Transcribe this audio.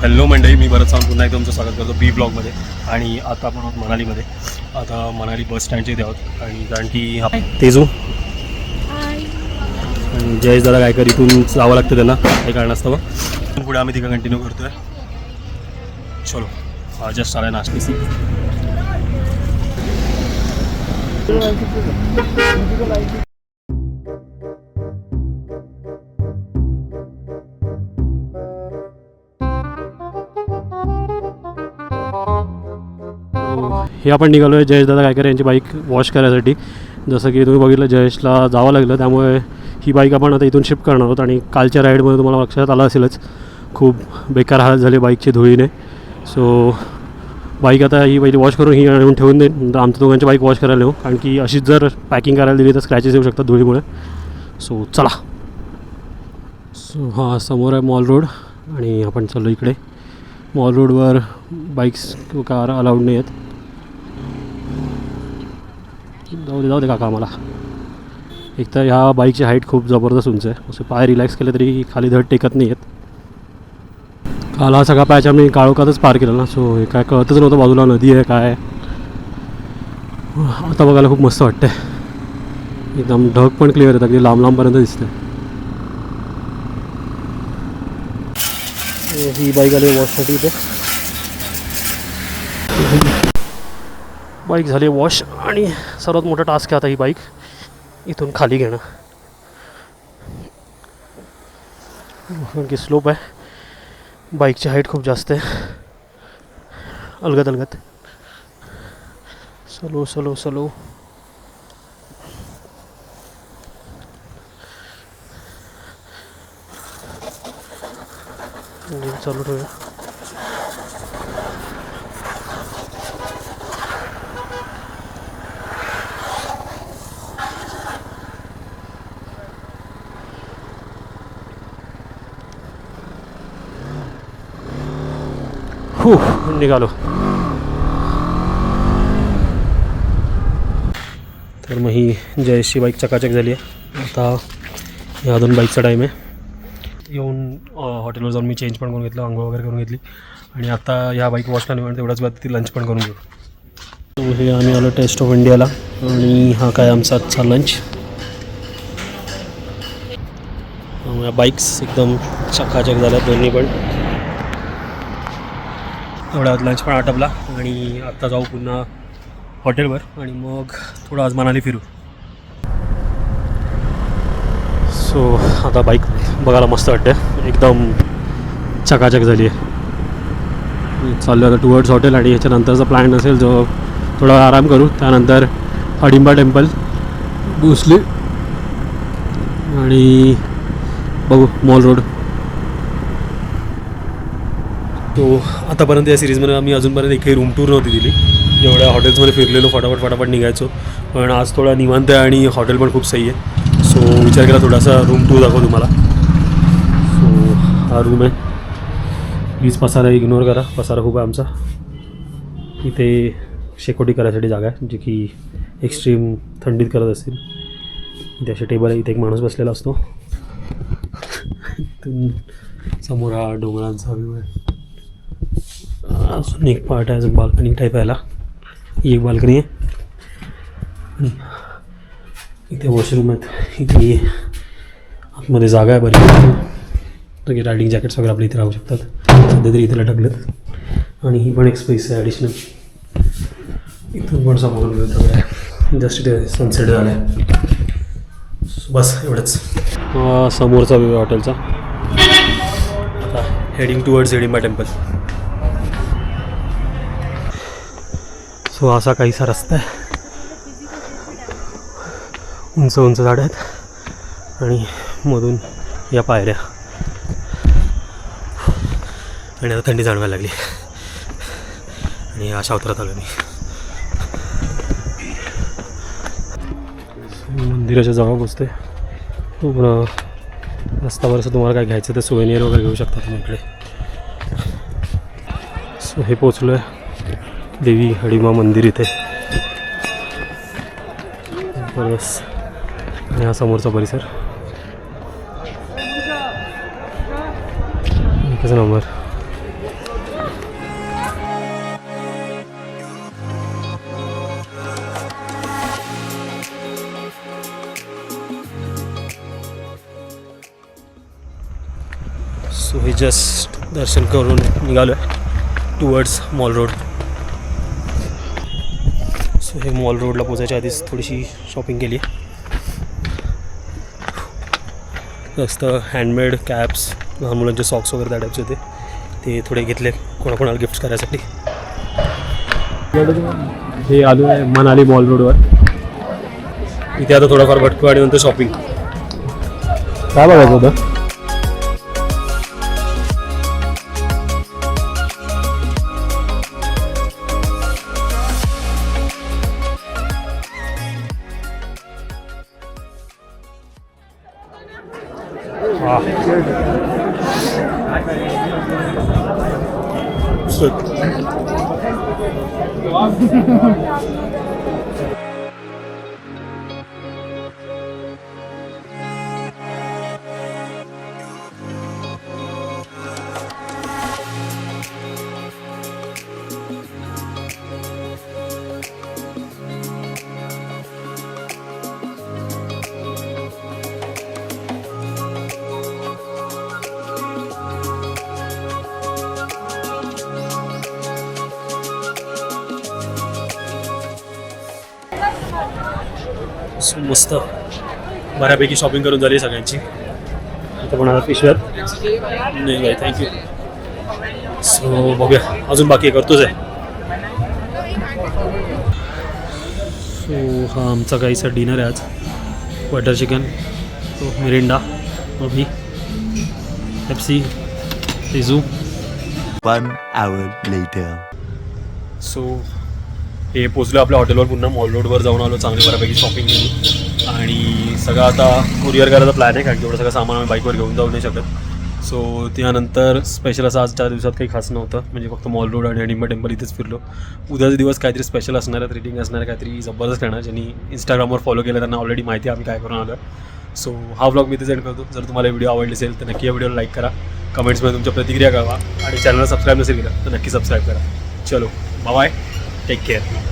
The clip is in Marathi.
हॅलो मंडळी, मी भरत सावंत पुन्हा एकदा तुमचं स्वागत करतो बी ब्लॉगमध्ये. आणि आता आपण आहोत मनालीमध्ये. आता मनाली बस स्टँडच्या इथे आहोत आणि कारण की तेजू आणि जयेश दादा गायकर इथून जावं लागतं त्यांना काही कारणास्तव. पुढे आम्ही तिकडे कंटिन्यू करतोय. चलो जस्ट आला नाश्ते सी. हे आपण निघालो आहे जयेश दादा गायकर यांची बाईक वॉश करायसाठी. जसं की तुम्ही बघितलं जयेशला जावं लागलं, त्यामुळे ही बाईक आपण आता इथून शिफ्ट करणार आहोत. आणि कालच्या राईडमध्ये तुम्हाला लक्षात आलं असेलच, खूप बेकार हाल झाले बाईकची धुळीने. सो बाईक आता ही पहिली वॉश करून ही आणून ठेवून देईन. आमच्या दोघांची बाईक वॉश करायला येऊ, कारण की अशीच जर पॅकिंग करायला दिली तर स्क्रॅचेस येऊ शकतात धुळीमुळे. सो चला. सो हा समोर आहे मॉल रोड आणि आपण चाललो इकडे. मॉल रोडवर बाईक्स किंवा कार अलाउड नाही आहेत. जाऊ दे काका आम्हाला. एक तर ह्या बाईकची हाईट खूप जबरदस्त उंच आहे. असे पाय रिलॅक्स केले तरी खाली धड टेकत नाही आहेत. काल हा सगळा पॅच आम्ही काळोखातच पार केला ना, सो हे काय कळतच नव्हतं बाजूला नदी आहे काय. आता बघायला खूप मस्त वाटतं. एकदम ढग पण क्लिअर आहेत, अगदी लांब लांबपर्यंत दिसते. ही बाईक आली वॉशसाठी इथे. बाईक झाली वॉश आणि सर्वात मोठा टास्क आहे आता ही बाईक इथून खाली घेणं. कारण की स्लोप आहे, बाईकची हाईट खूप जास्त आहे. अलगद अलगद स्लो स्लो स्लो. चालू ठेवूया. निघालो. तर मग ही जयेशची बाईक चकाचक झाली आहे. आता ह्या दोन बाईकचा टाईम आहे. येऊन हॉटेलवर जाऊन मी चेंज पण करून घेतलं, आंघोळ वगैरे करून घेतली आणि आता ह्या बाईक वॉशला निवडून तेवढ्याच बाद ती लंच पण करून घेऊ. तो हे आम्ही आलो टेस्ट ऑफ इंडियाला आणि हा काय आमचा आजचा लंच. बाईक्स एकदम चकाचक झाल्या दोन्ही पण. एवढ्यात लंच पण आटपला आणि आत्ता जाऊ पुन्हा हॉटेलवर आणि मग थोडं आज मनाली फिरू. सो आता बाईक बघायला मस्त वाटते, एकदम चकाचक झाली आहे. चाललो आता टुवर्ड्स हॉटेल आणि ह्याच्यानंतरचा प्लॅन असेल जो थोडा आराम करू. त्यानंतर हडिंबा टेम्पल, भोसले आणि बघू मॉल रोड. तो आतापर्यंत या सिरीजमध्ये आम्ही अजूनपर्यंत एकही रूम टूर नव्हती दिली. जेवढ्या हॉटेल्समध्ये फिरलेलो फटाफट निघायचो, पण आज थोडा निवांत आहे आणि हॉटेल पण खूप सही आहे. सो विचार केला थोडासा रूम टूर दाखवतो तुम्हाला. सो हा रूम आहे. प्लीज पसारा इग्नोर करा, पसारा खूप आहे आमचा. इथे शेकोटी करायसाठी जागा आहे, जी की एक्स्ट्रीम थंडीत करत असतील. इथे असे टेबल आहे, इथे एक माणूस बसलेला असतो. इथून समोर हा डोंगरांचा व्ह्यू आहे. अजून एक पार्ट आहे, बाल्कनी टाईप यायला. ही एक बाल्कनी आहे. इथे वॉशरूम आहेत. इथे आतमध्ये जागा आहे बरी, तर की रायडिंग जॅकेट्स वगैरे आपल्या इथे राहू शकतात. सध्या तरी इथे लटकलेत. आणि ही पण एक स्पेस आहे ॲडिशनल. इथून पण समोर वगैरे आहे. जस्ट इथे सनसेट झाला आहे. बस एवढंच. समोरचा व्ह्यू हॉटेलचा. आता heading towards Hidimba temple. So असा काहीसा रस्ता आहे. उंच उंच झाडं आहेत आणि मधून या पायऱ्या. आणि आता थंडी जाणवायला लागली आणि अशा उतरत आलो मी. मंदिराच्या जवळ पोचते. पूर्ण रस्त्यावरचं तुम्हाला काय घ्यायचं तर सुवेनियर वगैरे घेऊ शकता तुम्ही इकडे. सो हे पोचलो आहे देवी हडिंबा मंदिर इथे. बस आणि हा समोरचा परिसर एकच नंबर. सो हे जस्ट दर्शन करून निघालो आहे टुवर्ड्स मॉल रोड. सो हे मॉल रोडला पोचायच्या आधीच थोडीशी शॉपिंग केली. जास्त हँडमेड कॅप्स, लहान मुलांचे सॉक्स वगैरे त्या टाईपचे होते, ते थोडे घेतले कोणाकोणाला गिफ्ट करायसाठी. हे आलो आहे मनाली मॉल रोडवर. इथे आता थोडाफार भटकू आणि नंतर शॉपिंग. काय बघायचं होतं? मस्त बऱ्यापैकी शॉपिंग करून झाली सगळ्यांची. इथं पण पिशव्यात नाही काय, थँक्यू. सो बघूया, अजून बाकी करतोच आहे. सो हा आमचा काहीसा डिनर आहे आज. बटर चिकन, मिरिंडा, अभी पेप्सी, रिझू. 1 hour later. सो हे पोचलो आपल्या हॉटेलवर. पुन्हा मॉल रोडवर जाऊन आलो, चांगली बऱ्यापैकी शॉपिंग केली आणि सगळं आता कुरिअर करायचा प्लॅन आहे, कारण की एवढं सगळं सामान आम्ही बाईकवर घेऊन जाऊ नाही शकत. सो त्यानंतर स्पेशल असं आज 4 दिवसात काही खास नव्हतं, म्हणजे फक्त मॉल रोड आणि हडिंबा टेम्पल इथेच फिरलो. उद्याचा दिवस काहीतरी स्पेशल असणार आहे, रेटिंग असणार आहे, काहीतरी जबरदस्त करणार. ज्यांनी इंस्टाग्रामवर फॉलो केलं त्यांना ऑलरेडी माहिती आहे आम्ही काय करून आलो. सो हा व्लॉग मी इथे सेंड करतो. जर तुम्हाला व्हिडिओ आवडली असेल तर नक्की या व्हिडिओला लाईक करा, कमेंट्समध्ये तुमच्या प्रतिक्रिया कळवा आणि चॅनलला सबस्क्राईब नसेल केलं तर नक्की सबस्क्राईब करा. चलो बाय, टेक केअर.